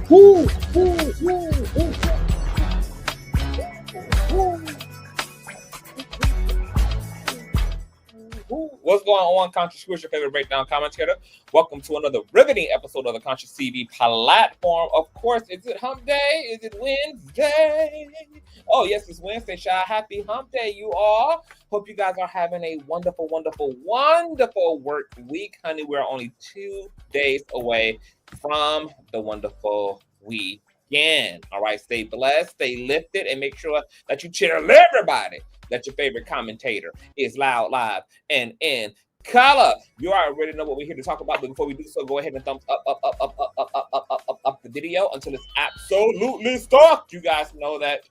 Woo, woo, woo, woo. What's going on, Conscious? Who's your favorite breakdown commentator? Welcome to another riveting episode of the Consciouztv platform. Of course, is it hump day? Is it Wednesday? Oh, yes, it's Wednesday, Shy. Happy hump day, you all. Hope you guys are having a wonderful, wonderful, wonderful work week. Honey, we're only 2 days away from the wonderful weekend. All right, stay blessed, stay lifted, and make sure that you tell everybody that your favorite commentator is loud, live, and in color. You already know what we're here to talk about, but before we do so, go ahead and thumbs up the video until it's absolutely stuck. You guys know that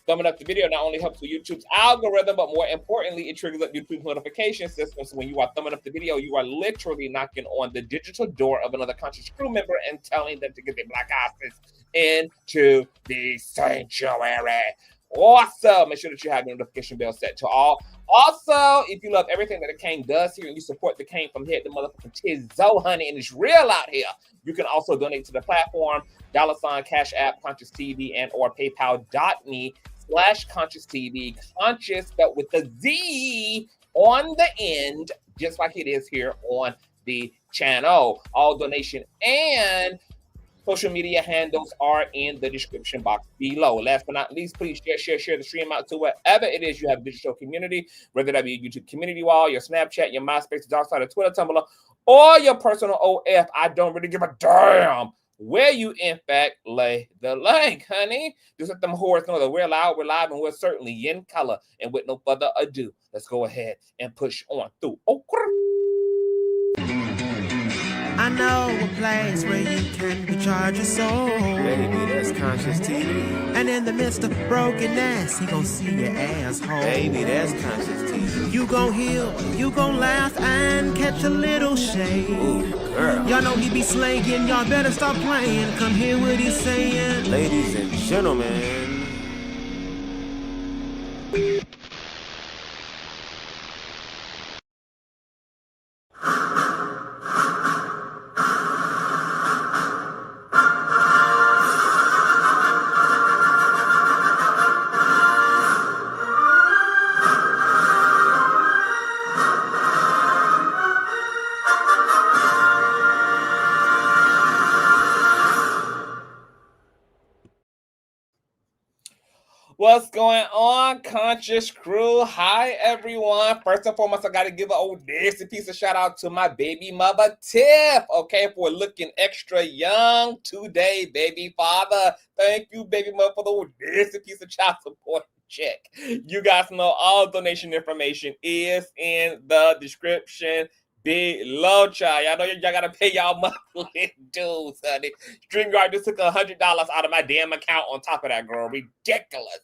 thumbing up the video not only helps with YouTube's algorithm, but more importantly, it triggers up YouTube's notification system. So when you are thumbing up the video, you are literally knocking on the digital door of another conscious crew member and telling them to get their black asses into the sanctuary. Also, make sure that you have your notification bell set to all. Also, if you love everything that the King does here and you support the King from head to motherfucking Tizzo, honey, and it's real out here, you can also donate to the platform, $ Cash App, Consciouztv, and or PayPal.me/Consciouztv. Conscious, but with the Z on the end, just like it is here on the channel. All donation and social media handles are in the description box below. Last but not least, please share the stream out to wherever it is you have a digital community, whether that be a YouTube community wall, your Snapchat, your MySpace, the dark side of Twitter, Tumblr, or your personal OF. I don't really give a damn where you, in fact, lay the link, honey. Just let them whores know that we're loud, we're live, and we're certainly in color. And with no further ado, let's go ahead and push on through. I know a place where you can recharge your soul. Baby, that's Consciouztv. And in the midst of brokenness, he gon' see your asshole. Baby, that's Consciouztv. You gon' heal, you gon' laugh and catch a little shade. Ooh, girl. Y'all know he be slaying, y'all better stop playing. Come hear what he's saying. Ladies and gentlemen. What's going on, Conscious Crew? Hi, everyone. First and foremost, I got to give an old nasty piece of shout out to my baby mother, Tiff, okay, for looking extra young today, baby father. Thank you, baby mother, for the old nasty piece of child support check. You guys know all donation information is in the description below, child. Y'all know y'all gotta pay y'all monthly dues, honey. StreamYard just took $100 out of my damn account on top of that, girl. Ridiculous.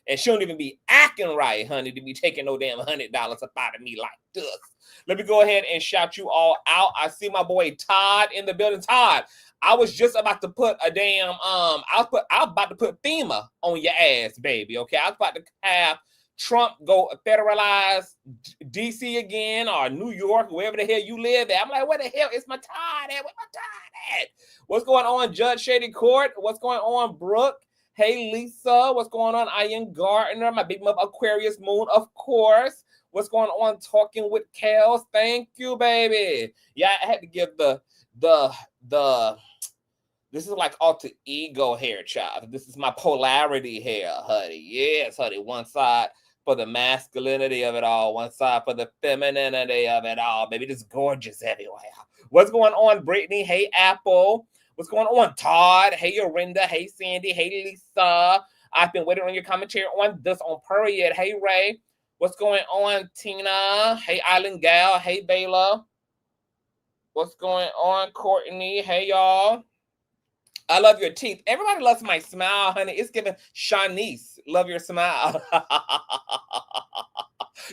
And she don't even be acting right, honey, to be taking no damn $100 up out of me like this. Let me go ahead and shout you all out. I see my boy Todd in the building. Todd, I was just about to put a damn I was about to put FEMA on your ass, baby. Okay, I was about to have Trump go federalize DC again or New York, wherever the hell you live at. I'm like, where the hell is my Todd at? Where my Todd at? What's going on, Judge Shady Court? What's going on, Brooke? Hey, Lisa. What's going on, Ian Gardner? My big mother, Aquarius Moon, of course. What's going on, Talking with Kels? Thank you, baby. Yeah, I had to give the this is like alter ego hair, child. This is my polarity hair, honey. Yes, honey. One side for the masculinity of it all, one side for the femininity of it all. Baby, this gorgeous everywhere. What's going on, Brittany? Hey, Apple. What's going on, Todd? Hey, Yorinda. Hey, Sandy. Hey, Lisa. I've been waiting on your commentary on this on period. Hey, Ray. What's going on, Tina? Hey, Island Gal. Hey, Bayla. What's going on, Courtney? Hey, y'all. I love your teeth. Everybody loves my smile, honey. It's giving Shanice. Love your smile.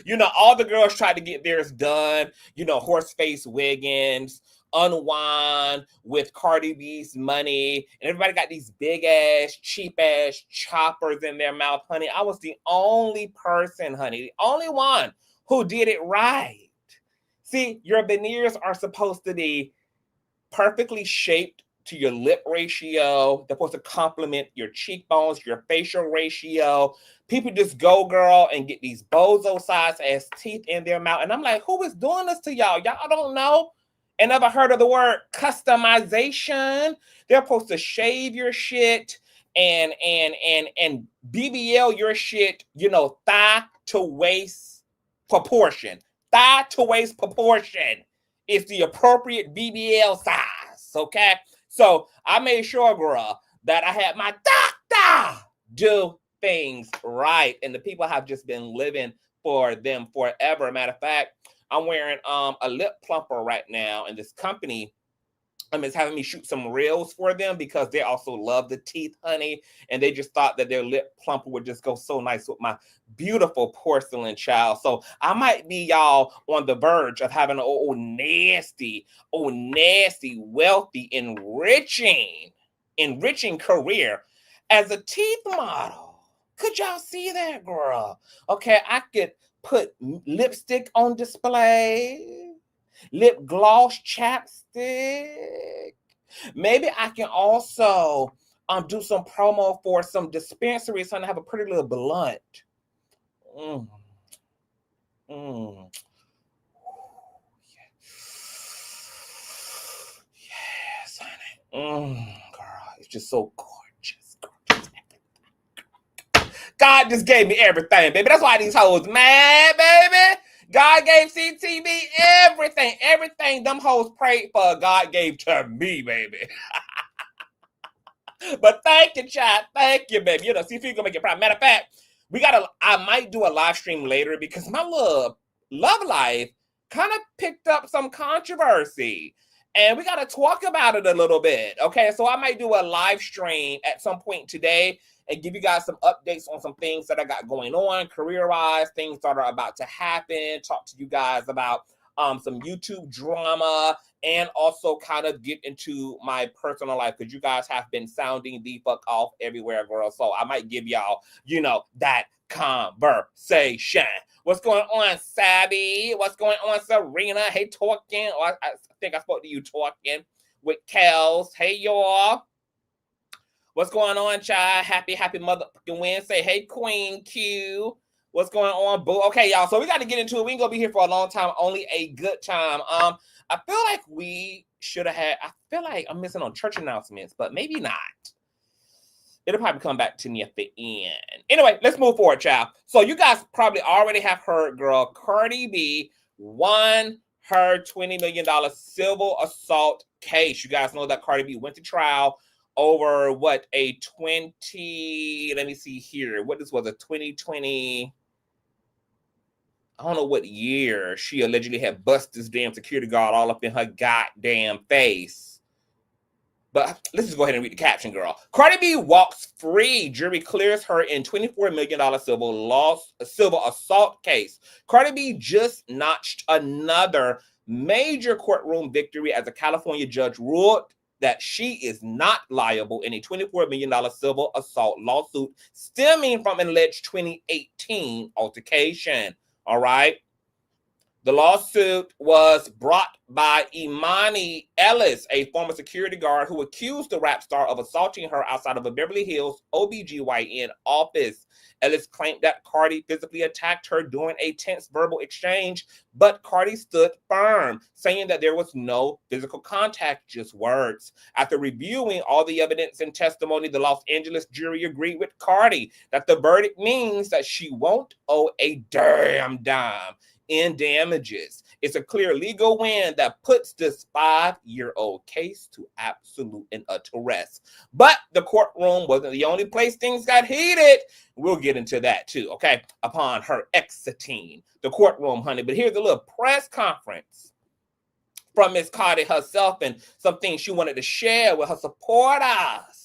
You know, all the girls try to get theirs done. You know, horse face wiggins, unwind with Cardi B's money. And everybody got these big ass, cheap ass choppers in their mouth, honey. I was the only person, honey, the only one who did it right. See, your veneers are supposed to be perfectly shaped to your lip ratio. They're supposed to complement your cheekbones, your facial ratio. People just go, girl, and get these bozo size ass teeth in their mouth. And I'm like, who is doing this to y'all? Y'all don't know. And never heard of the word customization. They're supposed to shave your shit and BBL your shit, you know, thigh to waist proportion. Thigh to waist proportion is the appropriate BBL size. Okay. So I made sure, girl, that I had my doctor do things right. And the people have just been living for them forever. Matter of fact, I'm wearing a lip plumper right now, and this company is having me shoot some reels for them because they also love the teeth, honey. And they just thought that their lip plumper would just go so nice with my beautiful porcelain child. So I might be, y'all, on the verge of having an nasty, wealthy, enriching career as a teeth model. Could y'all see that, girl? Okay, I could put lipstick on display, lip gloss, chapstick. Maybe I can also do some promo for some dispensaries so I have a pretty little blunt. Yes, honey. Girl, it's just so gorgeous. God just gave me everything, baby. That's why these hoes mad, baby. God gave CTV everything. Everything them hoes prayed for, God gave to me, baby. But thank you, child. Thank you, baby. You know, see if you can make it proud. Matter of fact, I might do a live stream later because my love life kind of picked up some controversy. And we got to talk about it a little bit. Okay, so I might do a live stream at some point today and give you guys some updates on some things that I got going on career-wise, things that are about to happen, talk to you guys about some YouTube drama, and also kind of get into my personal life because you guys have been sounding the fuck off everywhere, girl. So I might give y'all, you know, that conversation. What's going on, Sabby? What's going on, Serena? Hey, talking. I think I spoke to you talking with Kels. Hey, y'all. What's going on, child? Happy motherfucking Wednesday. Hey, Queen Q. What's going on, boo? Okay, y'all. So we got to get into it. We ain't gonna be here for a long time. Only a good time. I feel like we should have had. I feel like I'm missing on church announcements, but maybe not. It'll probably come back to me at the end. Anyway, let's move forward, child. So you guys probably already have heard, girl, Cardi B won her $20 million civil assault case. You guys know that Cardi B went to trial over what a 20, let me see here. What this was, a 2020, I don't know what year she allegedly had busted this damn security guard all up in her goddamn face. But let's just go ahead and read the caption, girl. Cardi B walks free. Jury clears her in $24 million civil assault case. Cardi B just notched another major courtroom victory as a California judge ruled that she is not liable in a $24 million civil assault lawsuit stemming from an alleged 2018 altercation. All right. The lawsuit was brought by Imani Ellis, a former security guard who accused the rap star of assaulting her outside of a Beverly Hills OBGYN office. Ellis claimed that Cardi physically attacked her during a tense verbal exchange, but Cardi stood firm, saying that there was no physical contact, just words. After reviewing all the evidence and testimony, the Los Angeles jury agreed with Cardi that the verdict means that she won't owe a damn dime in damages. It's a clear legal win that puts this 5-year-old case to absolute and utter rest. But the courtroom wasn't the only place things got heated. We'll get into that too, okay? Upon her exiting the courtroom, honey. But here's a little press conference from Miss Cardi herself and some things she wanted to share with her supporters.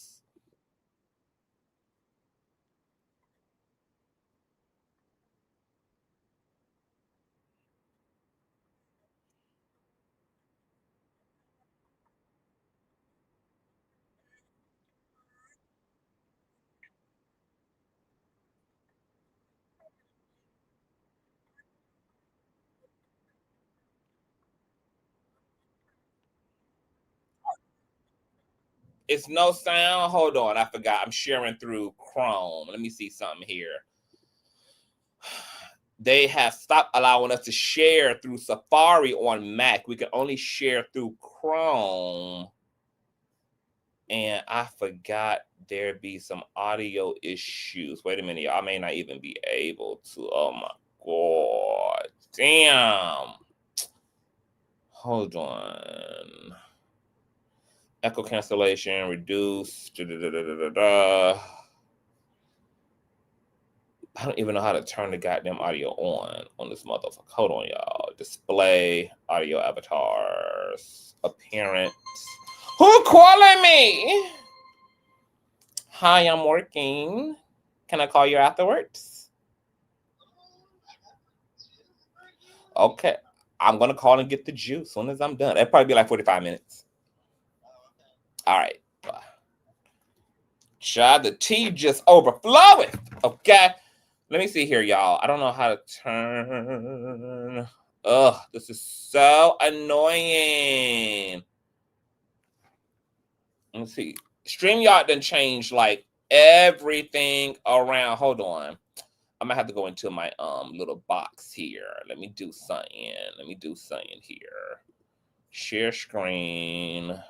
It's no sound. Hold on, I forgot. I'm sharing through Chrome. Let me see something here. They have stopped allowing us to share through Safari on Mac. We can only share through Chrome. And I forgot there'd be some audio issues. Wait a minute, y'all. I may not even be able to. Oh my God. Damn. Hold on. Echo cancellation, reduce. I don't even know how to turn the goddamn audio on this motherfucker. Hold on, y'all. Display, audio avatars, appearance. Who calling me? Hi, I'm working. Can I call you afterwards? Okay. I'm going to call and get the juice as soon as I'm done. It'll probably be like 45 minutes. All right. Bye. Child, the tea just overflowing. Okay. Let me see here, y'all. I don't know how to turn. Ugh, this is so annoying. Let me see. StreamYard done changed like everything around. Hold on. I'm gonna have to go into my little box here. Let me do something. Here. Share screen.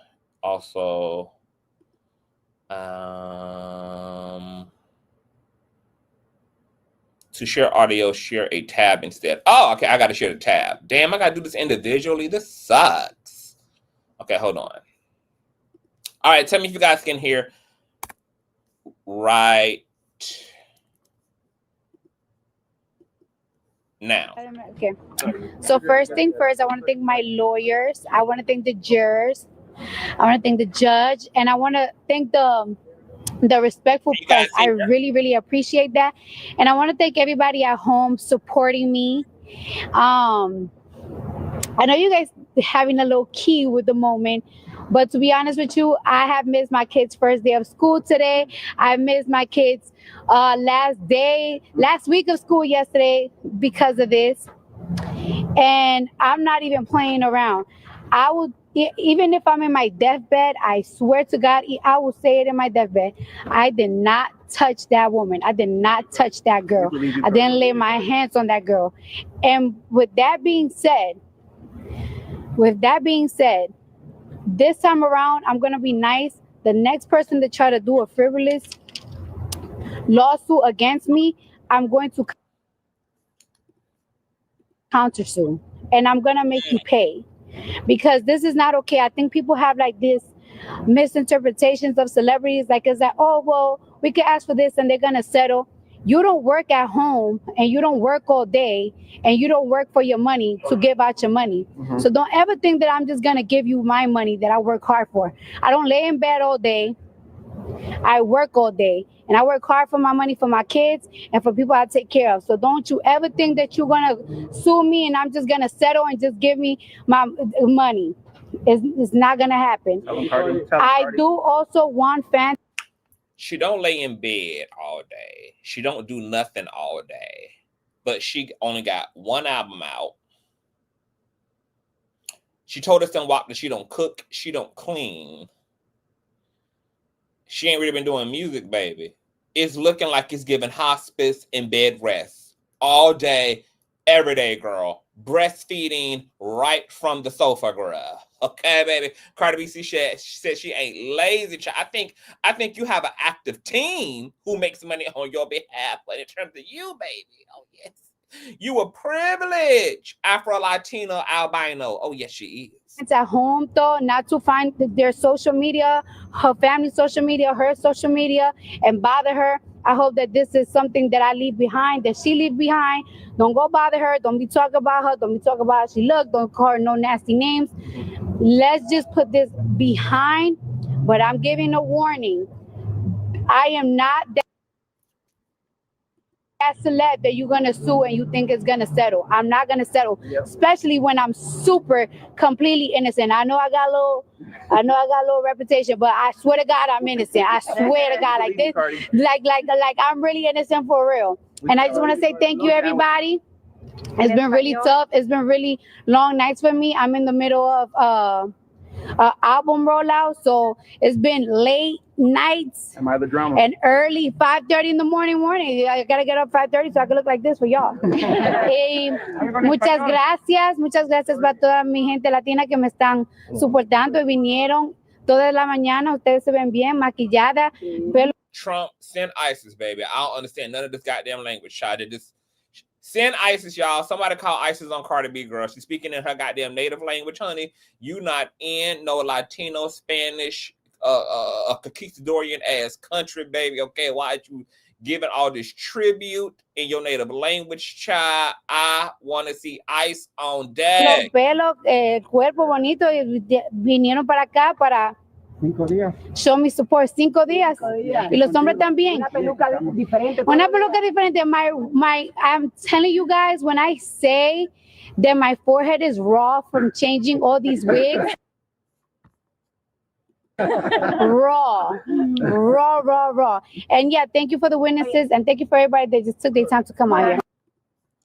Also, to share audio, share a tab instead. Oh, okay. I got to share the tab. Damn, I got to do this individually. This sucks. Okay, hold on. All right, tell me if you guys can hear right now. Okay. So first thing first, I want to thank my lawyers. I want to thank the jurors. I want to thank the judge. And I want to thank the respectful press. I really, really appreciate that. And I want to thank everybody at home supporting me. I know you guys having a little key with the moment, but to be honest with you, I have missed my kids' first day of school today. I missed my kids' last week of school yesterday because of this. And I'm not even playing around. I will, even if I'm in my deathbed, I swear to God, I will say it in my deathbed. I did not touch that woman. I did not touch that girl. I didn't lay my hands on that girl. And with that being said, this time around, I'm going to be nice. The next person to try to do a frivolous lawsuit against me, I'm going to countersue. And I'm going to make you pay. Because this is not okay. I think people have like this misinterpretations of celebrities. Like, it's like, oh, well, we could ask for this and they're going to settle. You don't work at home and you don't work all day and you don't work for your money to give out your money. Mm-hmm. So don't ever think that I'm just going to give you my money that I work hard for. I don't lay in bed all day. I work all day and I work hard for my money, for my kids and for people I take care of. So don't you ever think that you're going to sue me and I'm just going to settle and just give me my money. It's not going to happen. I do also want fans. She don't lay in bed all day. She don't do nothing all day. But she only got one album out. She told us in WAP that she don't cook, she don't clean. She ain't really been doing music, baby. It's looking like it's giving hospice and bed rest all day, every day, girl. Breastfeeding right from the sofa, girl. Okay, baby. Cardi B said she ain't lazy. I think you have an active team who makes money on your behalf. But in terms of you, baby, oh yes, you a privileged Afro-Latino albino. Oh yes, she is. It's at home though, not to find their social media, her family's social media, her social media, and bother her. I hope that this is something that I leave behind, that she leave behind. Don't go bother her. Don't be talking about her. Don't be talking about how she look. Don't call her no nasty names. Let's just put this behind. But I'm giving a warning. I am not that celeb that you're gonna sue and you think it's gonna settle. I'm not gonna settle, especially when I'm super completely innocent. I know I got a little reputation, but I swear to God I'm innocent. I swear to God, like this, like I'm really innocent for real. And I just want to say thank you, everybody. It's been really tough. It's been really long nights for me. I'm in the middle of album rollout. So it's been late nights. Am I the drama? And early 5:30 in the morning. I gotta get up 5:30 so I can look like this for y'all. Muchas gracias para toda mi gente latina que me están soportando y vinieron toda la mañana. Ustedes se ven bien, maquillada. Trump, send ISIS, baby. I don't understand none of this goddamn language, child. Just send ISIS, y'all. Somebody call ISIS on Cardi B, girl. She's speaking in her goddamn native language, honey. You not in no Latino, Spanish, conquistadorian ass country, baby. Okay, why are you giving all this tribute in your native language, child? I want to see ice on deck. Los pelos, cuerpo bonito, vinieron para acá para 5 días. show me support. 5 días. Y los hombres también. Una peluca diferente. Una peluca diferente. I'm telling you guys, when I say that my forehead is raw from changing all these wigs, raw. And yeah, thank you for the witnesses and thank you for everybody that just took their time to come out here.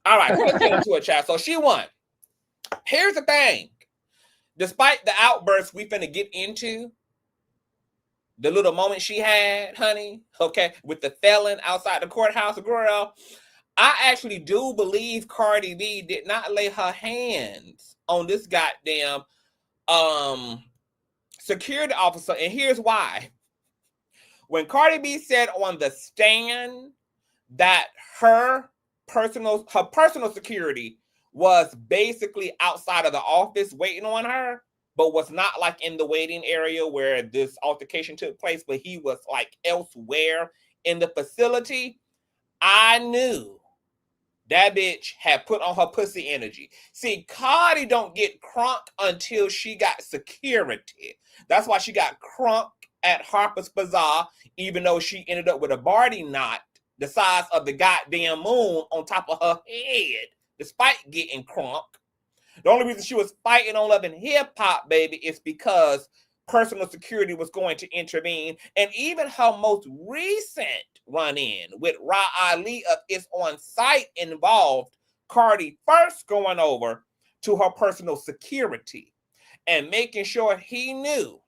All right, so let's get into it, child. So she won. Here's the thing. Despite the outbursts we finna get into, the little moment she had, honey, okay, with the felon outside the courthouse, girl, I actually do believe Cardi B did not lay her hands on this goddamn security officer, and here's why. When Cardi B said on the stand that her personal security was basically outside of the office waiting on her, but was not like in the waiting area where this altercation took place, but he was like elsewhere in the facility, I knew that bitch had put on her pussy energy. See, Cardi don't get crunk until she got security. That's why she got crunk at Harper's Bazaar, even though she ended up with a Barty knot the size of the goddamn moon on top of her head, despite getting crunk. The only reason she was fighting on Love and Hip Hop, baby, is because personal security was going to intervene. And even her most recent run-in with Ra Ali of It's On Site involved Cardi first going over to her personal security and making sure he knew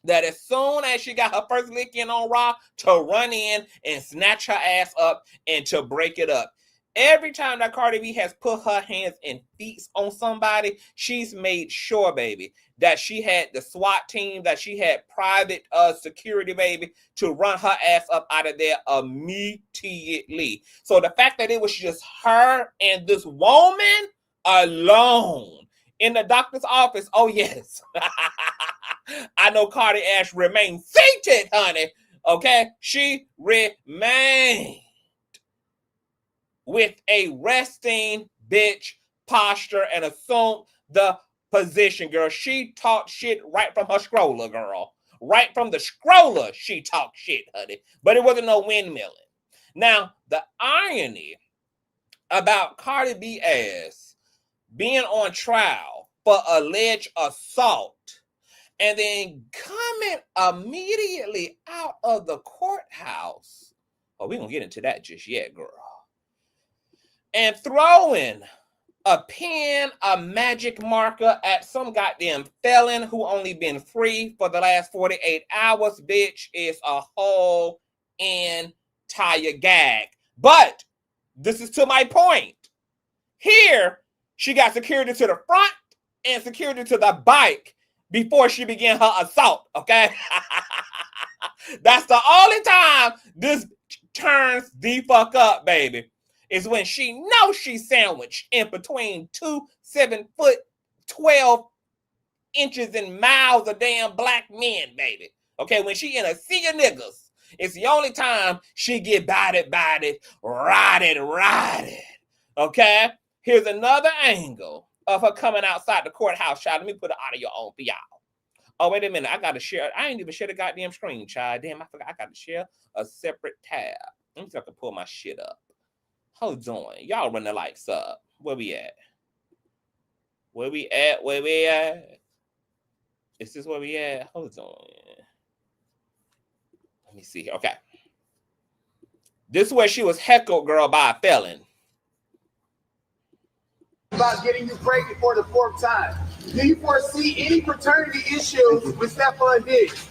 that as soon as she got her first lick in on Ra, to run in and snatch her ass up and to break it up. Every time that Cardi B has put her hands and feet on somebody, she's made sure, baby, that she had the SWAT team, that she had private security, baby, to run her ass up out of there immediately. So the fact that it was just her and this woman alone in the doctor's office, oh yes. I know Cardi Ash remained seated, honey. Okay? She remained with a resting bitch posture and assumed the position, girl. She talked shit right from her scroller, girl. Right from the scroller, she talked shit, honey. But it wasn't no windmilling. Now, the irony about Cardi B ass being on trial for alleged assault and then coming immediately out of the courthouse. Oh, we gonna get into that just yet, girl. And throwing a pen, a magic marker at some goddamn felon who only been free for the last 48 hours, bitch, is a whole entire gag. But this is to my point. Here, she got security to the front and security to the bike before she began her assault, okay? That's the only time this turns the fuck up, baby, is when she knows she's sandwiched in between 2 7'12" and miles of damn black men, baby. Okay, when she in a sea of niggas, it's the only time she get bodied, rotted. Okay? Here's another angle of her coming outside the courthouse, child. Let me put it audio on for y'all. Oh, wait a minute. I got to share. I ain't even share the goddamn screen, child. Damn, I forgot. I got to share a separate tab. Let me see if I can pull my shit up. Hold on. Y'all run the lights up. Where we at? Where we at? Is this where we at? Hold on. Let me see here. Okay. This is where she was heckled, girl, by a felon. About getting you pregnant for the 4th time. Do you foresee any paternity issues with Stephon Diggs?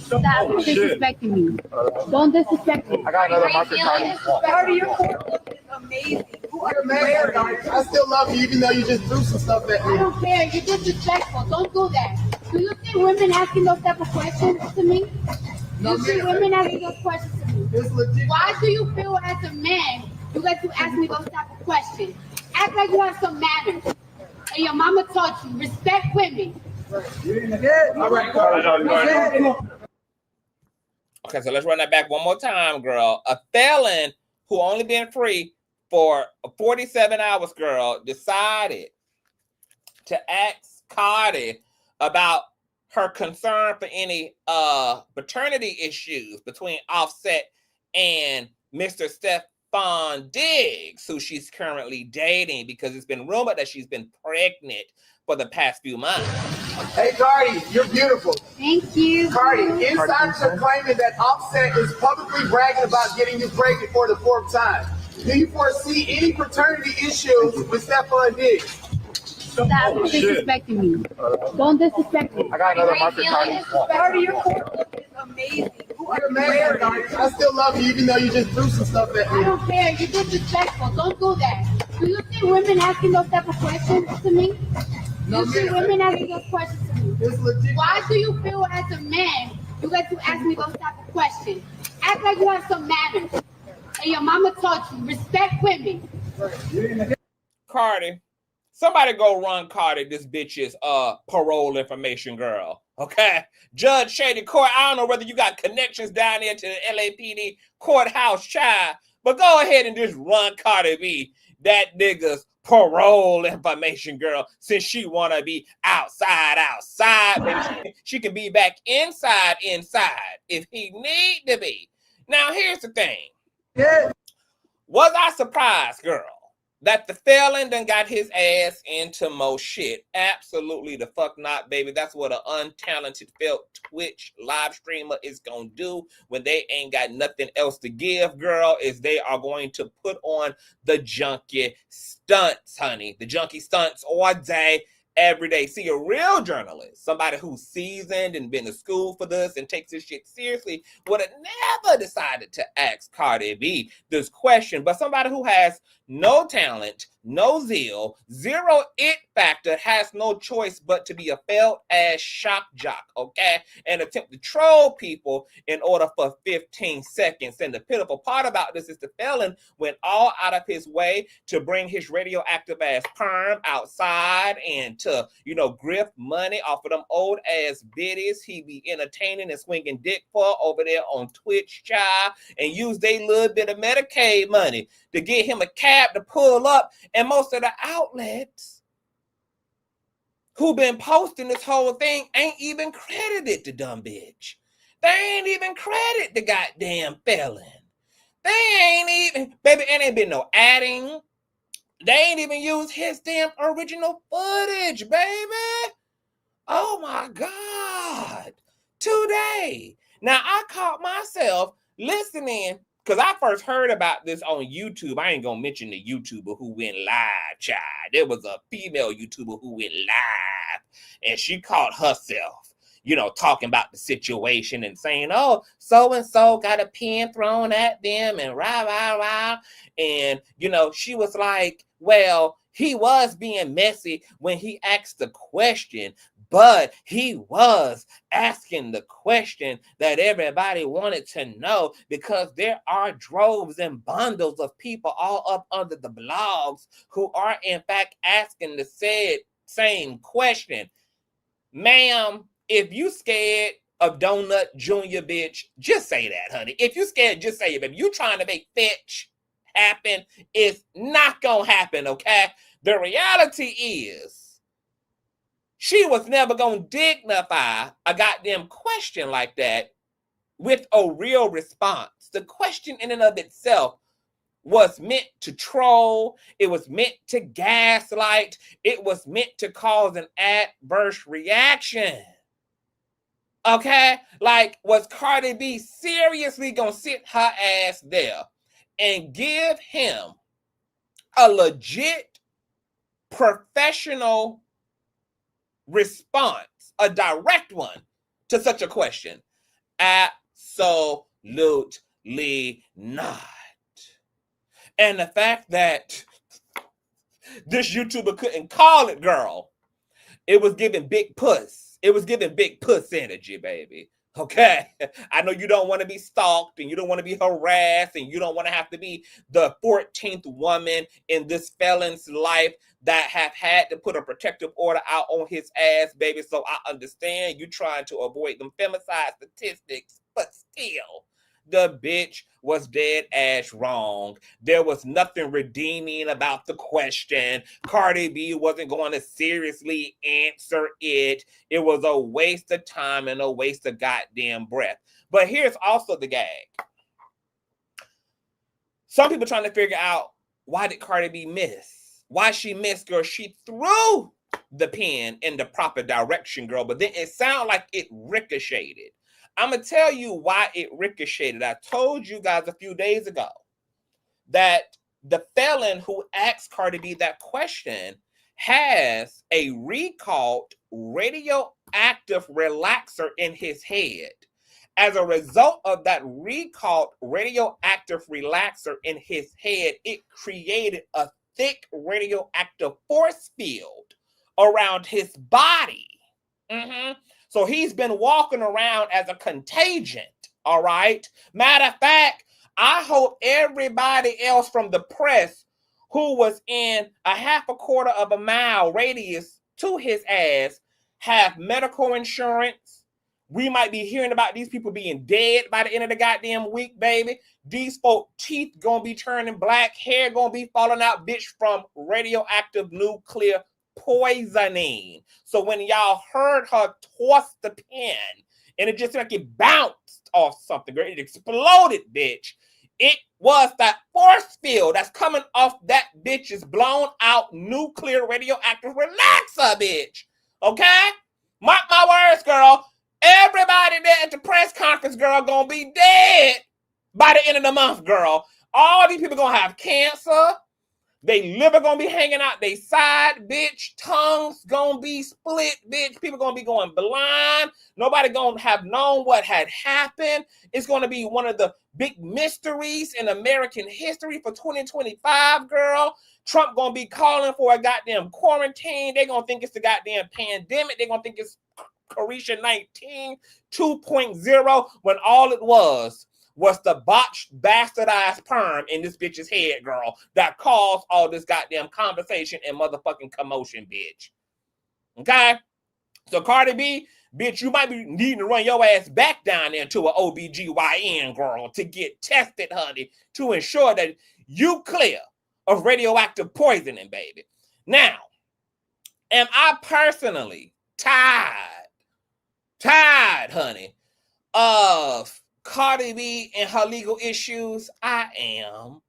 Stop disrespecting me. Don't disrespect me. I got another market card. Cardi, your courtroom is amazing. You're amazing. I still love you, even though you just threw some stuff at I me. don't care. You're disrespectful. Don't do that. Do you see women asking those type of questions to me? Do you see women asking those questions to me? It's legit. Why do you feel as a man you get to ask me those type of questions? Act like you have some manners. And your mama taught you, respect women. All right, Cardi. Okay, so let's run that back one more time, girl. A felon who only been free for 47 hours, girl, decided to ask Cardi about her concern for any paternity issues between Offset and Mr. Stephon Diggs, who she's currently dating, because it's been rumored that she's been pregnant for the past few months. Hey, Cardi, you're beautiful. Thank you. Cardi, insiders are claiming that Offset is publicly bragging about getting you pregnant for the 4th time. Do you foresee any paternity issues with Stephon Diggs? Stop disrespecting me. Don't disrespect me. I got another market card. Cardi, your courtroom is amazing. You're amazing. I still love you, even though you just threw some stuff at I me. don't care. You're disrespectful. Don't do that. Do you see women asking those type of questions to me? Do you see women asking those questions to me? It's legit. Why do you feel as a man you get to ask me those type of questions? Act like you have some manners. And your mama taught you, respect women. Cardi, somebody go run Cardi, this bitch's parole information, girl. Okay? Judge Shady Court, I don't know whether you got connections down there to the LAPD courthouse, child, but go ahead and just run Cardi B, that nigga's parole information, girl, since she want to be outside, baby. She can be back inside if he need to be. Now, here's the thing. Yeah. Was I surprised, girl, that the felon done got his ass into more shit? Absolutely the fuck not, baby. That's what an untalented felt Twitch live streamer is gonna do when they ain't got nothing else to give, girl, is they are going to put on the junkie stunts, honey. The junkie stunts all day, every day. See, a real journalist, somebody who's seasoned and been to school for this and takes this shit seriously, would have never decided to ask Cardi B this question. But somebody who has no talent, no zeal, zero it factor, has no choice but to be a failed ass shock jock, okay? And attempt to troll people in order for 15 seconds. And the pitiful part about this is the felon went all out of his way to bring his radioactive ass perm outside and to, grift money off of them old ass biddies he be entertaining and swinging dick for over there on Twitch, child, and use their little bit of Medicaid money to get him a cab to pull up. And most of the outlets who been posting this whole thing ain't even credited the dumb bitch. They ain't even credit the goddamn felon. They ain't even, baby, it ain't been no adding. They ain't even used his damn original footage, baby. Oh my God. Today. Now, I caught myself listening, because I first heard about this on YouTube. I ain't going to mention the YouTuber who went live, child. There was a female YouTuber who went live, and she caught herself, talking about the situation and saying, oh, so-and-so got a pen thrown at them and rah. And, she was like, well, he was being messy when he asked the question, but he was asking the question that everybody wanted to know, because there are droves and bundles of people all up under the blogs who are in fact asking the same question. Ma'am, if you scared of Donut Junior, bitch, just say that, honey. If you scared, just say it. If you trying to make fetch happen, it's not gonna happen, okay? The reality is, she was never going to dignify a goddamn question like that with a real response. The question in and of itself was meant to troll. It was meant to gaslight. It was meant to cause an adverse reaction. Okay? Like, was Cardi B seriously going to sit her ass there and give him a legit professional response, a direct one to such a question? Absolutely not. And the fact that this YouTuber couldn't call it, girl, it was giving big puss. It was giving big puss energy, baby. Okay, I know you don't want to be stalked and you don't want to be harassed and you don't want to have to be the 14th woman in this felon's life that have had to put a protective order out on his ass, baby. So I understand you trying to avoid them femicide statistics, but still, the bitch was dead ass wrong. There was nothing redeeming about the question. Cardi B wasn't going to seriously answer it. It was a waste of time and a waste of goddamn breath. But here's also the gag. Some people trying to figure out, why did Cardi B miss? Why she missed, girl? She threw the pen in the proper direction, girl, but then it sounded like it ricocheted. I'm going to tell you why it ricocheted. I told you guys a few days ago that the felon who asked Cardi B that question has a recalled radioactive relaxer in his head. As a result of that recalled radioactive relaxer in his head, it created a thick radioactive force field around his body. So he's been walking around as a contagion, all right? Matter of fact, I hope everybody else from the press who was in a half a quarter of a mile radius to his ass have medical insurance. We might be hearing about these people being dead by the end of the goddamn week, baby. These folk teeth gonna be turning black, hair gonna be falling out, bitch, from radioactive nuclear poisoning. So when y'all heard her toss the pen and it just seemed like it bounced off something, girl, it exploded, bitch. It was that force field that's coming off that bitch's blown out nuclear radioactive relaxer, bitch. Okay? Mark my words, girl. Everybody there at the press conference, girl, gonna be dead by the end of the month, girl. All these people gonna have cancer. They liver gonna be hanging out they side, bitch. Tongues gonna be split, bitch. People gonna be going blind. Nobody gonna have known what had happened. It's gonna be one of the big mysteries in American history for 2025, girl. Trump gonna be calling for a goddamn quarantine. They gonna think it's the goddamn pandemic. They gonna think it's Carisha 19 2.0 when all it was the botched, bastardized perm in this bitch's head, girl, that caused all this goddamn conversation and motherfucking commotion, bitch. Okay? So Cardi B, bitch, you might be needing to run your ass back down there to an OBGYN, girl, to get tested, honey, to ensure that you clear of radioactive poisoning, baby. Now, am I personally tired, honey, of Cardi B and her legal issues? I am.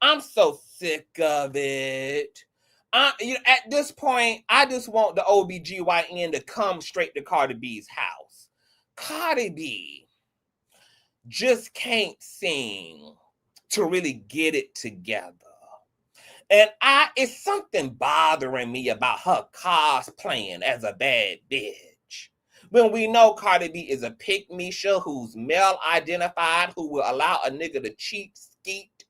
I'm so sick of it. At this point, I just want the OBGYN to come straight to Cardi B's house. Cardi B just can't seem to really get it together. And it's something bothering me about her cosplaying as a bad bitch. When we know Cardi B is a pick-me-sha who's male-identified, who will allow a nigga to cheat, skeet,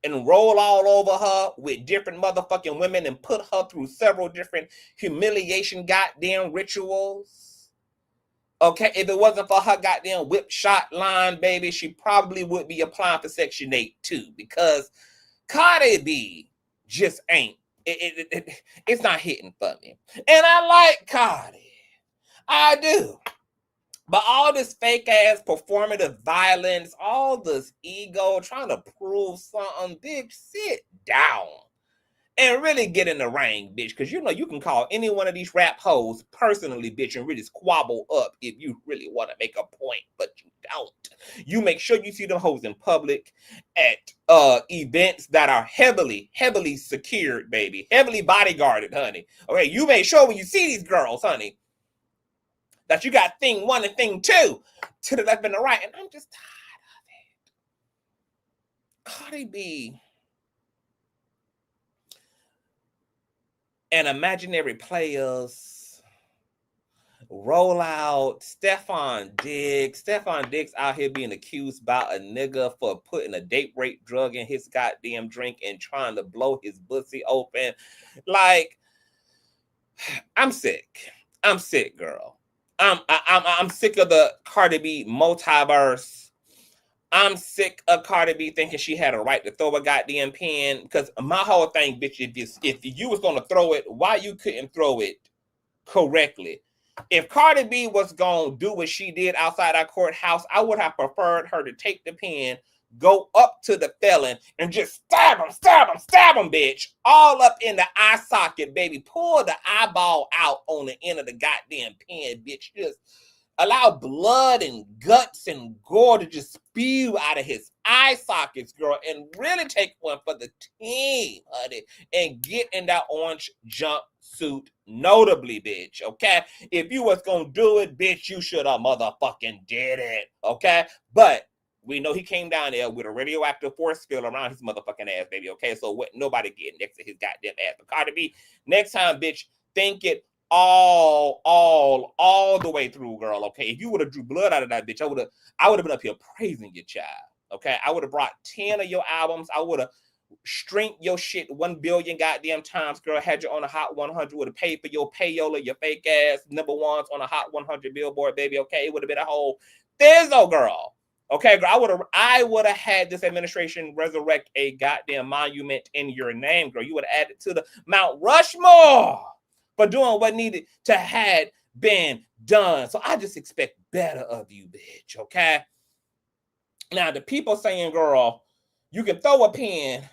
and roll all over her with different motherfucking women and put her through several different humiliation goddamn rituals. Okay, if it wasn't for her goddamn whip shot line, baby, she probably would be applying for Section 8 too, because Cardi B just ain't. It's not hitting for me. And I like Cardi. I do. But all this fake ass performative violence, all this ego, trying to prove something, bitch, sit down and really get in the ring, bitch. Because you know you can call any one of these rap hoes personally, bitch, and really squabble up if you really want to make a point, but you don't. You make sure you see them hoes in public at events that are heavily secured, baby. Heavily bodyguarded, honey. Okay, you make sure when you see these girls, honey, that you got thing one and thing two to the left and the right. And I'm just tired of it. Cardi B and imaginary players roll out Stefan Diggs. Stefan Diggs out here being accused by a nigga for putting a date rape drug in his goddamn drink and trying to blow his pussy open. Like, I'm sick. I'm sick, girl. I'm sick of the Cardi B multiverse. I'm sick of Cardi B thinking she had a right to throw a goddamn pen. Because my whole thing, bitch, if you was gonna throw it, why you couldn't throw it correctly? If Cardi B was gonna do what she did outside our courthouse, I would have preferred her to take the pen, go up to the felon, and just stab him, bitch, all up in the eye socket, baby. Pull the eyeball out on the end of the goddamn pen, bitch. Just allow blood and guts and gore to just spew out of his eye sockets, girl, and really take one for the team, honey, and get in that orange jumpsuit notably, bitch, okay? If you was gonna do it, bitch, you should have motherfucking did it, okay? But we know he came down there with a radioactive force field around his motherfucking ass, baby, okay? So what? Nobody getting next to his goddamn ass. But Cardi B, next time, bitch, think it all the way through, girl, okay? If you would have drew blood out of that bitch, I would have been up here praising your child, okay? I would have brought 10 of your albums. I would have streamed your shit 1 billion goddamn times, girl. Had you on a Hot 100, would have paid for your payola, your fake ass #1s on a Hot 100 billboard, baby, okay? It would have been a whole thizzo, girl. Okay, girl, I would have had this administration resurrect a goddamn monument in your name, girl. You would have added to the Mount Rushmore for doing what needed to had been done. So I just expect better of you, bitch, okay? Now, the people saying, girl, you can throw a pen,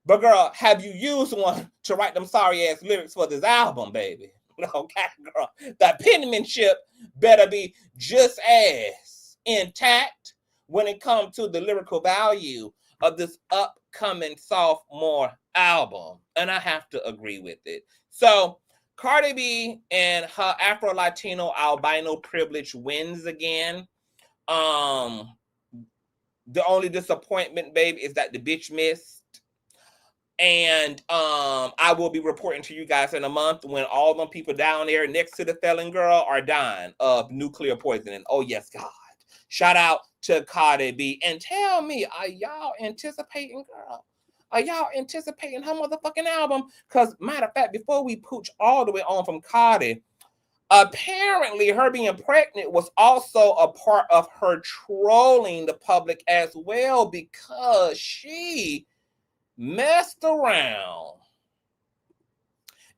but girl, have you used one to write them sorry-ass lyrics for this album, baby? Okay, girl. The penmanship better be just as intact when it comes to the lyrical value of this upcoming sophomore album. And I have to agree with it. So, Cardi B and her Afro-Latino albino privilege wins again. The only disappointment, babe, is that the bitch missed. And I will be reporting to you guys in a month when all them people down there next to the felon girl are dying of nuclear poisoning. Oh, yes, God. Shout out to Cardi B. And tell me, are y'all anticipating, girl? Are y'all anticipating her motherfucking album? Because, matter of fact, before we pooch all the way on from Cardi, apparently her being pregnant was also a part of her trolling the public as well, because she messed around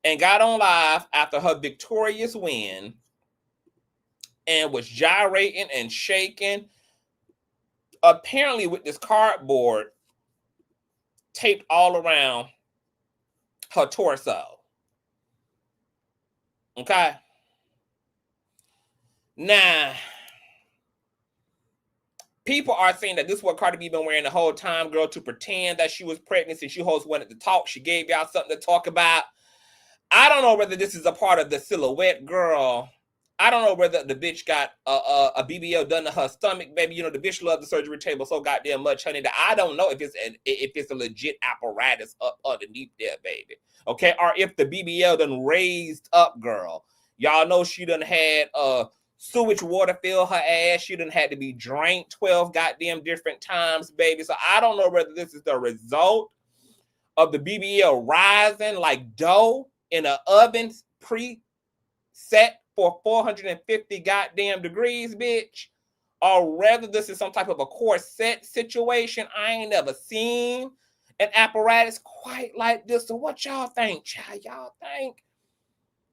and got on live after her victorious win and was gyrating and shaking, apparently with this cardboard taped all around her torso. Okay? Now, people are saying that this is what Cardi B been wearing the whole time, girl, to pretend that she was pregnant since she hosts wanted to talk. She gave y'all something to talk about. I don't know whether this is a part of the silhouette, girl. I don't know whether the bitch got a BBL done to her stomach, baby. You know, the bitch loved the surgery table so goddamn much, honey, that I don't know if it's a legit apparatus up underneath there, baby. Okay, or if the BBL done raised up, girl. Y'all know she done had sewage water fill her ass. She done had to be drank 12 goddamn different times, baby. So I don't know whether this is the result of the BBL rising like dough in an oven preset for 450 goddamn degrees, bitch, or whether this is some type of a corset situation. I ain't never seen an apparatus quite like this. So what y'all think, child?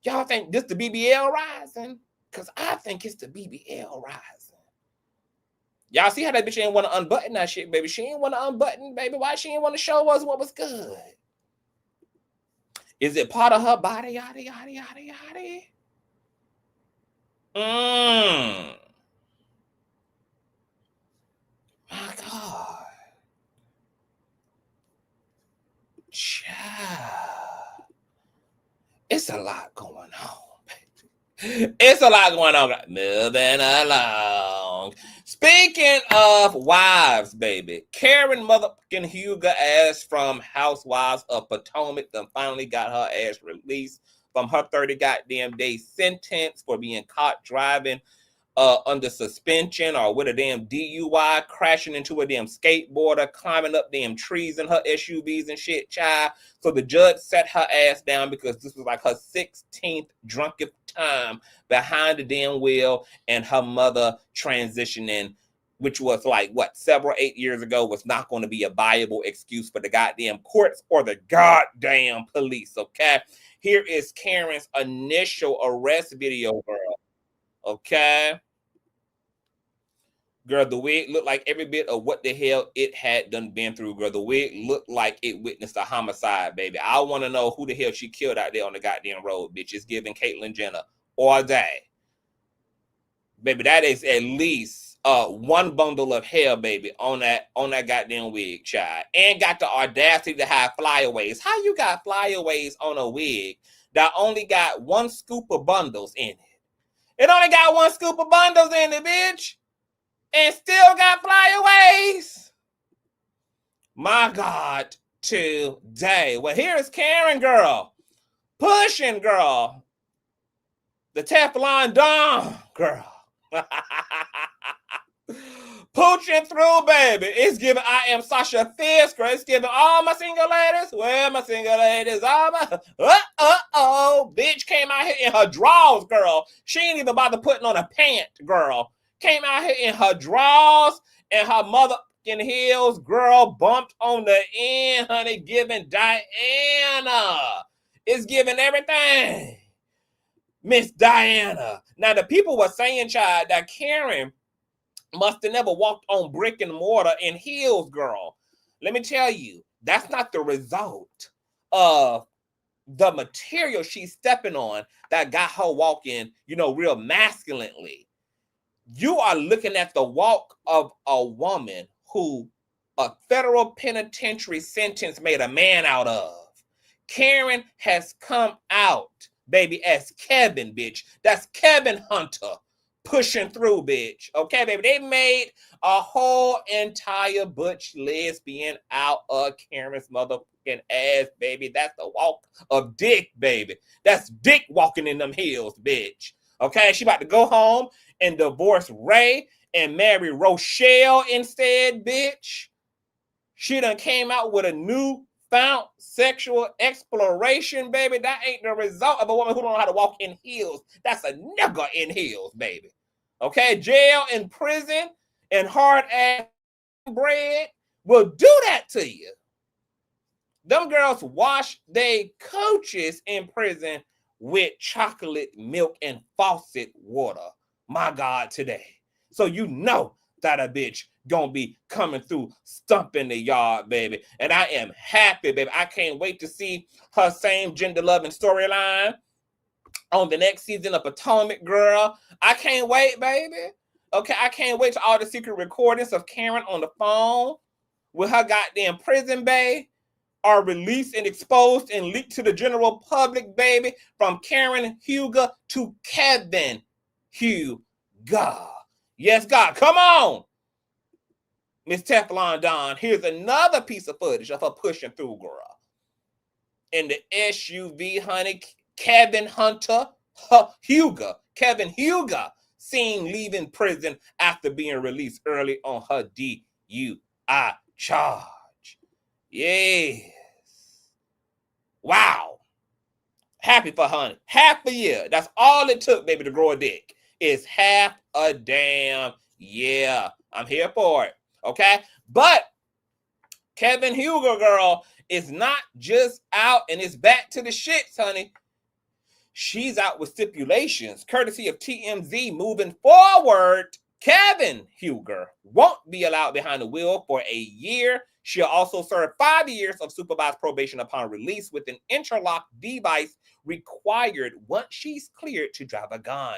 Y'all think this the BBL rising? Because I think it's the BBL rising. Y'all see how that bitch ain't want to unbutton that shit, baby? She ain't want to unbutton, baby. Why she ain't want to show us what was good? Is it part of her body? Yada, yada, yada, yada. My God. Child. It's a lot going on, baby. It's a lot going on. Moving along. Speaking of wives, baby, Karen motherfucking Huger ass from Housewives of Potomac done finally got her ass released from her 30 goddamn day sentence for being caught driving under suspension or with a damn DUI, crashing into a damn skateboarder, climbing up damn trees in her SUVs and shit, child. So the judge set her ass down because this was like her 16th drunkest time behind the damn wheel, and her mother transitioning, which was like, what, 8 years ago, was not going to be a viable excuse for the goddamn courts or the goddamn police, okay? Here is Karen's initial arrest video, girl, okay? Girl, the wig looked like every bit of what the hell it had done been through, girl. The wig looked like it witnessed a homicide, baby. I want to know who the hell she killed out there on the goddamn road, bitch. It's giving Caitlyn Jenner all day. Baby, that is at least one bundle of hair, baby, on that goddamn wig, child. And got the audacity to have flyaways. How you got flyaways on a wig that only got one scoop of bundles in it? It only got one scoop of bundles in it, bitch. And still got flyaways. My God, today. Well, here is Karen, girl. Pushing, girl. The Teflon Don, girl. Pooching through, baby. It's giving I am Sasha Fierce, girl. It's giving all my single ladies. Where my single ladies? All my bitch came out here in her drawers, girl. She ain't even bother putting on a pant, girl. Came out here in her drawers and her motherfucking heels, girl, bumped on the end, honey, giving Diana. It's giving everything. Miss Diana. Now, the people were saying, child, that Karen must have never walked on brick and mortar in heels, girl. Let me tell you, that's not the result of the material she's stepping on that got her walking, real masculinely. You are looking at the walk of a woman who a federal penitentiary sentence made a man out of. Karen has come out, baby, as Kevin, bitch. That's Kevin Hunter pushing through, bitch. Okay, baby. They made a whole entire butch lesbian out of Karen's motherfucking ass, baby. That's the walk of dick, baby. That's dick walking in them heels, bitch. Okay, she about to go home and divorce Ray and marry Rochelle instead, bitch. She done came out with a newfound sexual exploration, baby. That ain't the result of a woman who don't know how to walk in heels. That's a nigga in heels, baby. Okay, jail and prison and hard ass bread will do that to you. Them girls wash they coaches in prison with chocolate milk and faucet water. My God, today. So you know that a bitch gonna be coming through stumping the yard, baby. And I am happy, baby. I can't wait to see her same gender loving storyline on the next season of Potomac, girl. I can't wait, baby. Okay, I can't wait to all the secret recordings of Karen on the phone with her goddamn prison bae are released and exposed and leaked to the general public, baby, from Karen Huger to Kevin Huger. Yes, God, come on. Miss Teflon Don, here's another piece of footage of her pushing through, girl. In the SUV, honey, Kevin Huger, seen leaving prison after being released early on her DUI charge. Yes. Wow. Happy for honey. Half a year. That's all it took, baby, to grow a dick. It's half a damn year. I'm here for it. Okay? But Kevin Huger, girl, is not just out and it's back to the shits, honey. She's out with stipulations, courtesy of TMZ. Moving forward, Kevin Huger won't be allowed behind the wheel for a year. She'll also serve 5 years of supervised probation upon release with an interlock device required once she's cleared to drive a gun.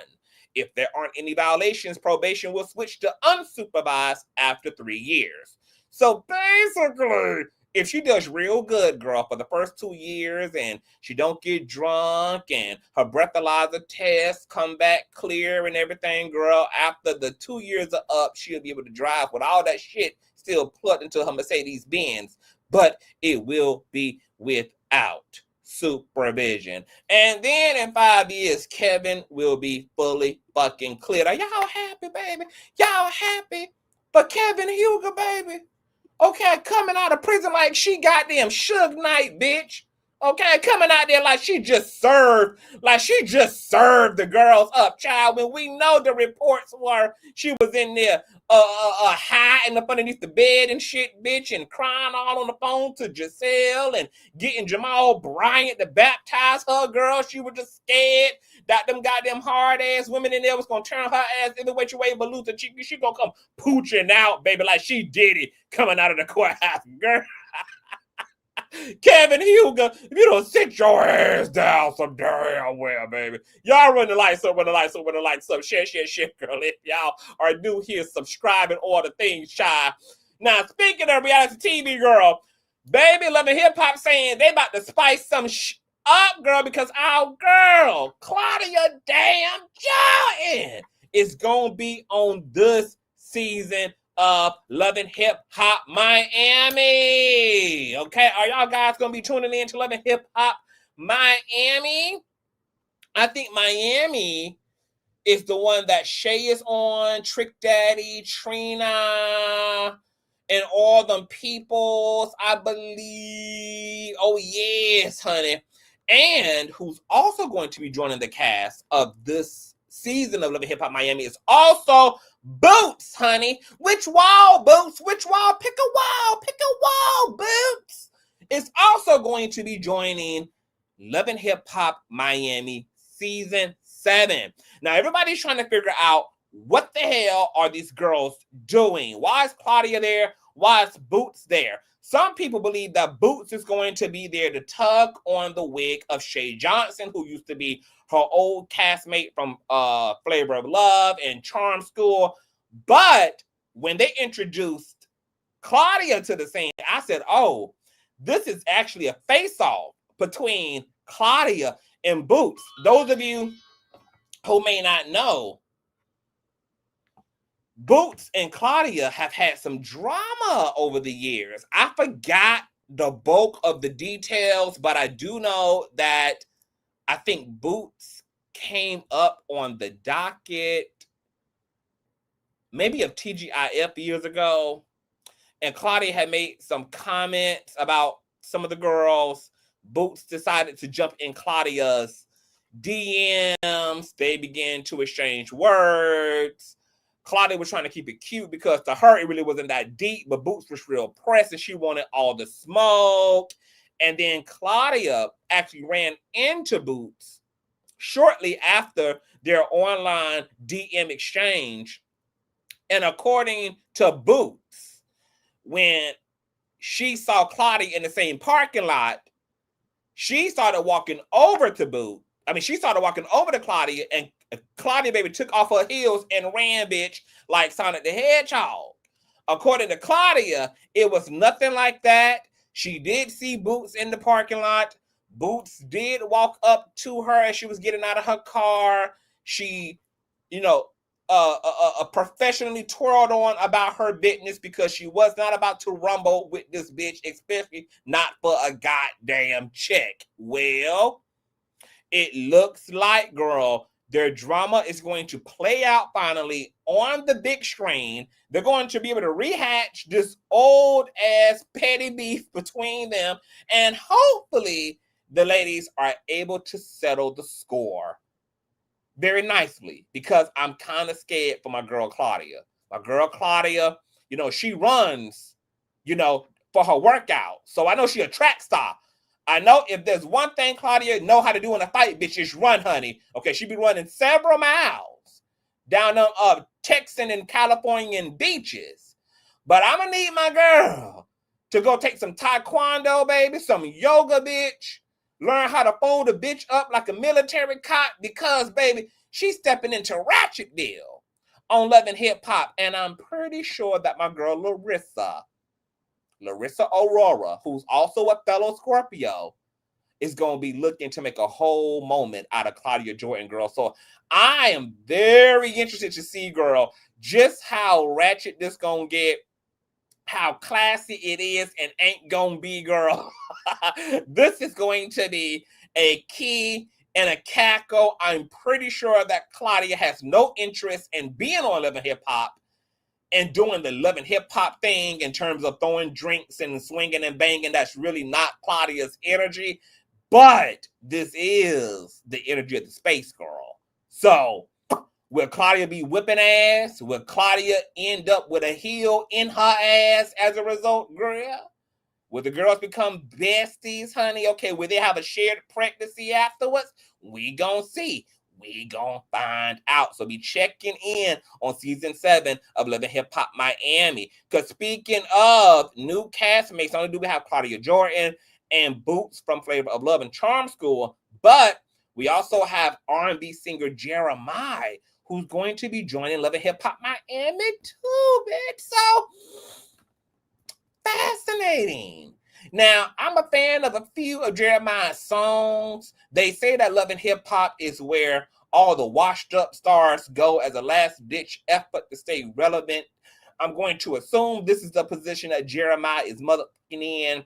If there aren't any violations, probation will switch to unsupervised after 3 years. So basically, if she does real good, girl, for the first 2 years and she don't get drunk and her breathalyzer tests come back clear and everything, girl, after the 2 years are up, she'll be able to drive with all that shit still plugged into her Mercedes Benz, but it will be without supervision. And then in 5 years, Kevin will be fully fucking cleared. Are y'all happy, baby? Y'all happy for Kevin Huger, baby? Okay, coming out of prison like she goddamn Suge Knight, bitch. Okay, coming out there like she just served the girls up, child. When we know the reports were she was in there hiding up underneath the bed and shit, bitch, and crying all on the phone to Giselle and getting Jamal Bryant to baptize her, girl. She was just scared that them goddamn hard ass women in there was gonna turn her ass every which way but lose. She gonna come pooching out, baby, like she did it coming out of the courthouse, girl. Kevin Huger, if you don't sit your ass down some damn well, baby. Y'all run the lights up, share, girl. If y'all are new here, subscribe and all the things, child. Now, speaking of reality TV, girl, baby, Love and Hip Hop saying they about to spice some up, girl, because our girl, Claudia damn Jordan, is gonna be on this season of Love and Hip Hop Miami. Okay, are y'all guys gonna be tuning in to Love and Hip Hop Miami? I think Miami is the one that Shay is on, Trick Daddy, Trina, and all them peoples, I believe. Oh yes, honey. And who's also going to be joining the cast of this season of Love and Hip Hop Miami is also Boots, honey. Which wall, Boots? Which wall? Pick a wall. Pick a wall, Boots. Is also going to be joining Love and Hip Hop Miami season 7. Now, everybody's trying to figure out what the hell are these girls doing? Why is Claudia there? Why is Boots there? Some people believe that Boots is going to be there to tug on the wig of Shay Johnson, who used to be her old castmate from Flavor of Love and Charm School. But when they introduced Claudia to the scene, I said, oh, this is actually a face-off between Claudia and Boots. Those of you who may not know, Boots and Claudia have had some drama over the years. I forgot the bulk of the details, but I do know that I think Boots came up on the docket maybe of TGIF years ago, and Claudia had made some comments about some of the girls. Boots decided to jump in Claudia's DMs. They began to exchange words. Claudia was trying to keep it cute because to her, it really wasn't that deep, but Boots was real pressed and she wanted all the smoke. And then Claudia actually ran into Boots shortly after their online DM exchange. And according to Boots, when she saw Claudia in the same parking lot, she started walking over to Boots. She started walking over to Claudia, and Claudia, baby, took off her heels and ran, bitch, like Sonic the Hedgehog. According to Claudia, it was nothing like that. She did see Boots in the parking lot. Boots did walk up to her as she was getting out of her car. She, professionally twirled on about her business because she was not about to rumble with this bitch, especially not for a goddamn check. Well, it looks like, girl, their drama is going to play out finally on the big screen. They're going to be able to rehatch this old-ass petty beef between them, and hopefully the ladies are able to settle the score very nicely, because I'm kind of scared for my girl Claudia. My girl Claudia, she runs, for her workout. So I know she a track star. I know if there's one thing Claudia know how to do in a fight, bitch, is run, honey. Okay, she be running several miles down Texan and Californian beaches. But I'm going to need my girl to go take some taekwondo, baby, some yoga, bitch. Learn how to fold a bitch up like a military cot because, baby, she's stepping into Ratchetville on Love and Hip Hop. And I'm pretty sure that my girl Larissa Aurora, who's also a fellow Scorpio, is going to be looking to make a whole moment out of Claudia Jordan, girl. So I am very interested to see, girl, just how ratchet this going to get. how classy it is and ain't gonna be, girl. This is going to be a key and a cackle. I'm pretty sure that Claudia has no interest in being on Love and Hip Hop and doing the Love and Hip Hop thing in terms of throwing drinks and swinging and banging. That's really not Claudia's energy. But this is the energy of the space girl. So will Claudia be whipping ass? Will Claudia end up with a heel in her ass as a result, girl? Will the girls become besties, honey? Okay, will they have a shared pregnancy afterwards? We gonna see. We gonna find out. So be checking in on season 7 of Love and Hip Hop Miami. Because speaking of new castmates, not only do we have Claudia Jordan and Boots from Flavor of Love and Charm School, but we also have R&B singer Jeremiah, who's going to be joining Love and Hip Hop Miami too, bitch. So fascinating. Now, I'm a fan of a few of Jeremiah's songs. They say that Love and Hip Hop is where all the washed up stars go as a last ditch effort to stay relevant. I'm going to assume this is the position that Jeremiah is motherfucking in.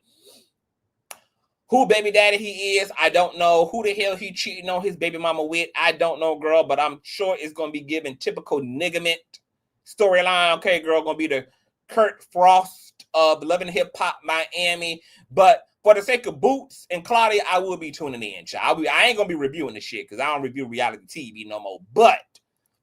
Who baby daddy he is, I don't know. Who the hell he cheating on his baby mama with, I don't know, girl. But I'm sure it's going to be given typical nigament storyline. Okay, girl, going to be the Kurt Frost of Love and Hip Hop Miami. But for the sake of Boots and Claudia, I will be tuning in, child. I ain't going to be reviewing this shit because I don't review reality TV no more. But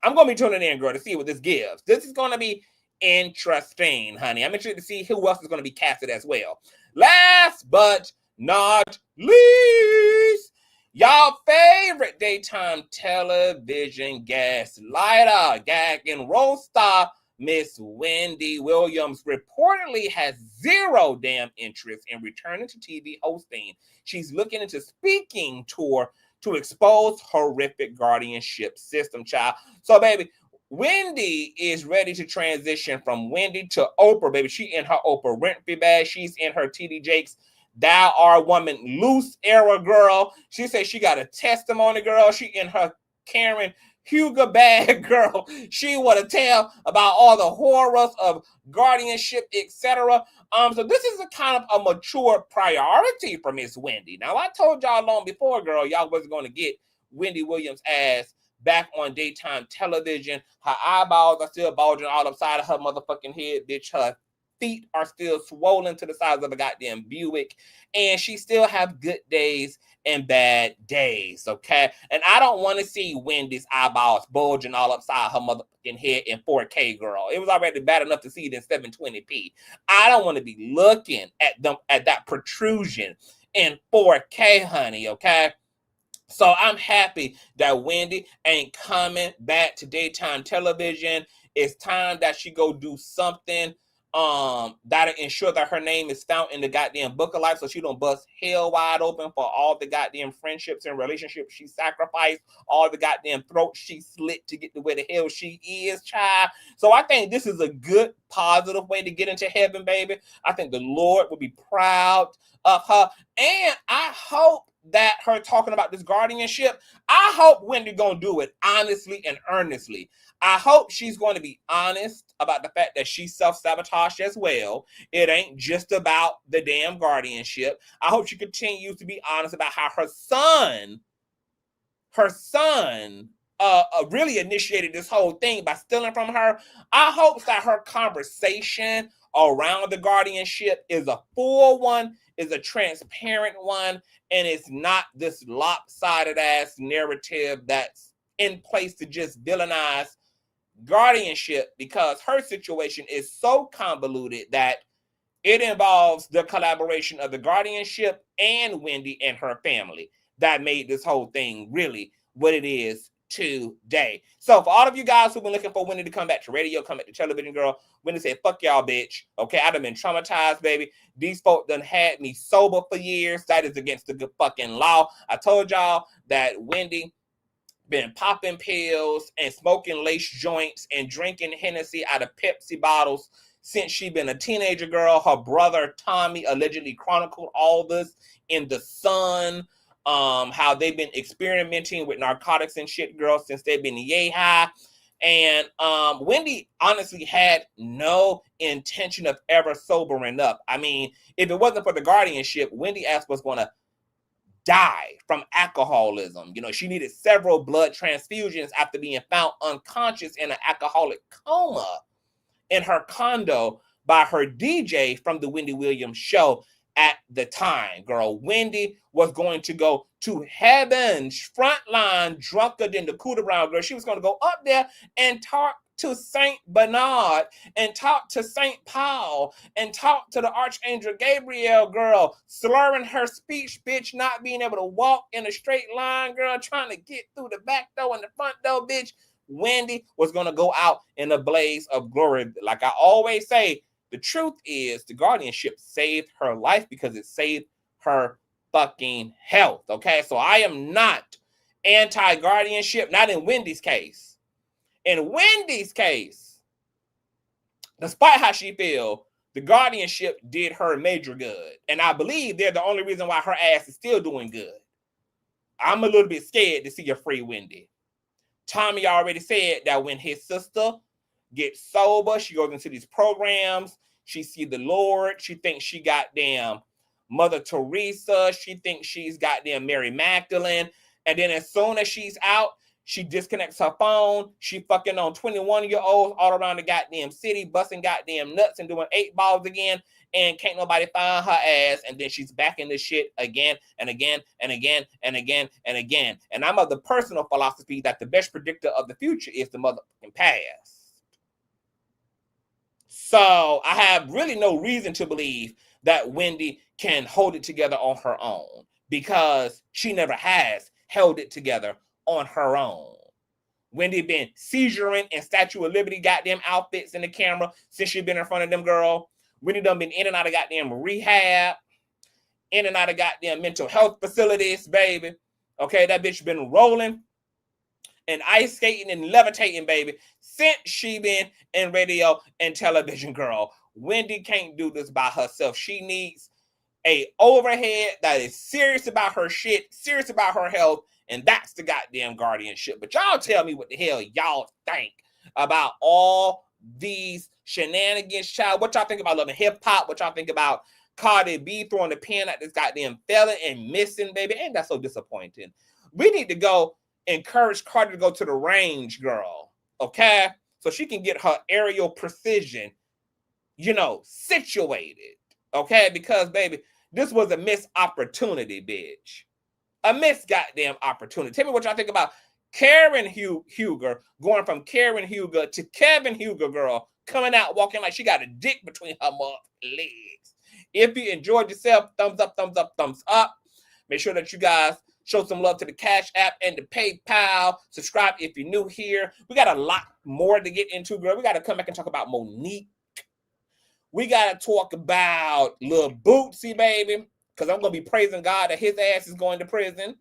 I'm going to be tuning in, girl, to see what this gives. This is going to be interesting, honey. I'm interested to see who else is going to be casted as well. Last but not least, y'all favorite daytime television gaslighter, gag and roast star, Miss Wendy Williams, reportedly has zero damn interest in returning to TV hosting. She's looking into speaking tour to expose horrific guardianship system, child. So, baby, Wendy is ready to transition from Wendy to Oprah, baby. She in her Oprah Winfrey bag. She's in her TD Jakes Thou Art Woman loose era, girl. She said she got a testimony, girl. She in her Karen Huger bag, girl. She want to tell about all the horrors of guardianship, etc. So this is a kind of a mature priority for Miss Wendy. Now, I told y'all long before, girl, y'all wasn't going to get Wendy Williams' ass back on daytime television. Her eyeballs are still bulging all upside of her motherfucking head, bitch. Her feet are still swollen to the size of a goddamn Buick, and she still have good days and bad days, okay? And I don't want to see Wendy's eyeballs bulging all upside her motherfucking head in 4K, girl. It was already bad enough to see it in 720p. I don't want to be looking at that protrusion in 4K, honey, okay? So I'm happy that Wendy ain't coming back to daytime television. It's time that she go do something that'll ensure that her name is found in the goddamn book of life, so she don't bust hell wide open for all the goddamn friendships and relationships she sacrificed, all the goddamn throats she slit to get to where the hell she is, child. So I think this is a good, positive way to get into heaven, baby. I think the Lord will be proud of her, and I hope that her talking about this guardianship, I hope Wendy gonna do it honestly and earnestly. I hope she's going to be honest about the fact that she self-sabotaged as well. It ain't just about the damn guardianship. I hope she continues to be honest about how her son really initiated this whole thing by stealing from her. I hope that her conversation around the guardianship is a full one, is a transparent one, and it's not this lopsided ass narrative that's in place to just villainize guardianship, because her situation is so convoluted that it involves the collaboration of the guardianship and Wendy and her family that made this whole thing really what it is today. So for all of you guys who've been looking for Wendy to come back to radio, come back to television, girl, Wendy said, fuck y'all, bitch. Okay, I done been traumatized, baby. These folk done had me sober for years. That is against the good fucking law. I told y'all that Wendy been popping pills and smoking lace joints and drinking Hennessy out of Pepsi bottles since she been a teenager, girl. Her brother Tommy allegedly chronicled all this in The Sun, how they've been experimenting with narcotics and shit, girl, since they've been yay high. And Wendy honestly had no intention of ever sobering up. I mean, if it wasn't for the guardianship, Wendy ass was going to die from alcoholism. You know, she needed several blood transfusions after being found unconscious in an alcoholic coma in her condo by her DJ from the Wendy Williams show at the time. Girl, Wendy was going to go to heaven's front line drunker than the coup de round. Girl, she was going to go up there and talk to Saint Bernard and talk to Saint Paul and talk to the Archangel Gabriel, girl, slurring her speech, bitch, not being able to walk in a straight line, girl, trying to get through the back door and the front door, bitch. Wendy was going to go out in a blaze of glory. Like I always say, the truth is the guardianship saved her life because it saved her fucking health, okay? So I am not anti-guardianship, not in Wendy's case. In Wendy's case, despite how she feel, the guardianship did her major good. And I believe they're the only reason why her ass is still doing good. I'm a little bit scared to see a free Wendy. Tommy already said that when his sister gets sober, she goes into these programs, she see the Lord, she thinks she goddamn Mother Teresa, she thinks she's goddamn Mary Magdalene, and then as soon as she's out, she disconnects her phone. She fucking on 21-year-olds all around the goddamn city, busting goddamn nuts and doing 8 balls again. And can't nobody find her ass. And then she's back in this shit again and again and again and again and again. And I'm of the personal philosophy that the best predictor of the future is the motherfucking past. So I have really no reason to believe that Wendy can hold it together on her own because she never has held it together on her own. Wendy been seizuring in Statue of Liberty goddamn outfits in the camera since she been in front of them, girl. Wendy done been in and out of goddamn rehab, in and out of goddamn mental health facilities, baby. Okay, that bitch been rolling and ice skating and levitating, baby, since she been in radio and television, girl. Wendy can't do this by herself. She needs a overhead that is serious about her shit, serious about her health, and that's the goddamn guardianship. But y'all tell me what the hell y'all think about all these shenanigans, child. What y'all think about loving hip hop? What y'all think about Cardi B throwing the pen at this goddamn fella and missing, baby? Ain't that so disappointing? We need to go encourage Cardi to go to the range, girl, okay? So she can get her aerial precision, you know, situated, okay? Because, baby, this was a missed opportunity, bitch. A missed goddamn opportunity. Tell me what y'all think about Karen Huger going from Karen Huger to Kevin Huger, girl, coming out walking like she got a dick between her legs. If you enjoyed yourself, thumbs up, thumbs up, thumbs up. Make sure that you guys show some love to the Cash App and the PayPal. Subscribe if you're new here. We got a lot more to get into, girl. We got to come back and talk about Monique. We got to talk about Lil Bootsy, baby. Because I'm going to be praising God that his ass is going to prison.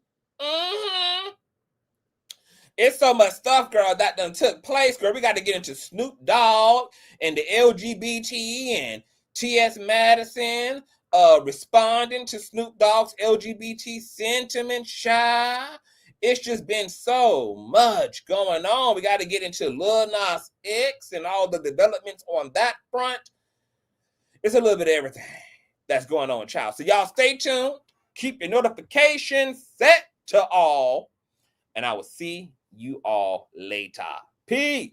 It's so much stuff, girl, that done took place, girl. We got to get into Snoop Dogg and the LGBT and T.S. Madison responding to Snoop Dogg's LGBT sentiment, child. It's just been so much going on. We got to get into Lil Nas X and all the developments on that front. It's a little bit of everything that's going on, child. So y'all stay tuned. Keep your notifications set to all. And I will see you all later. Peace.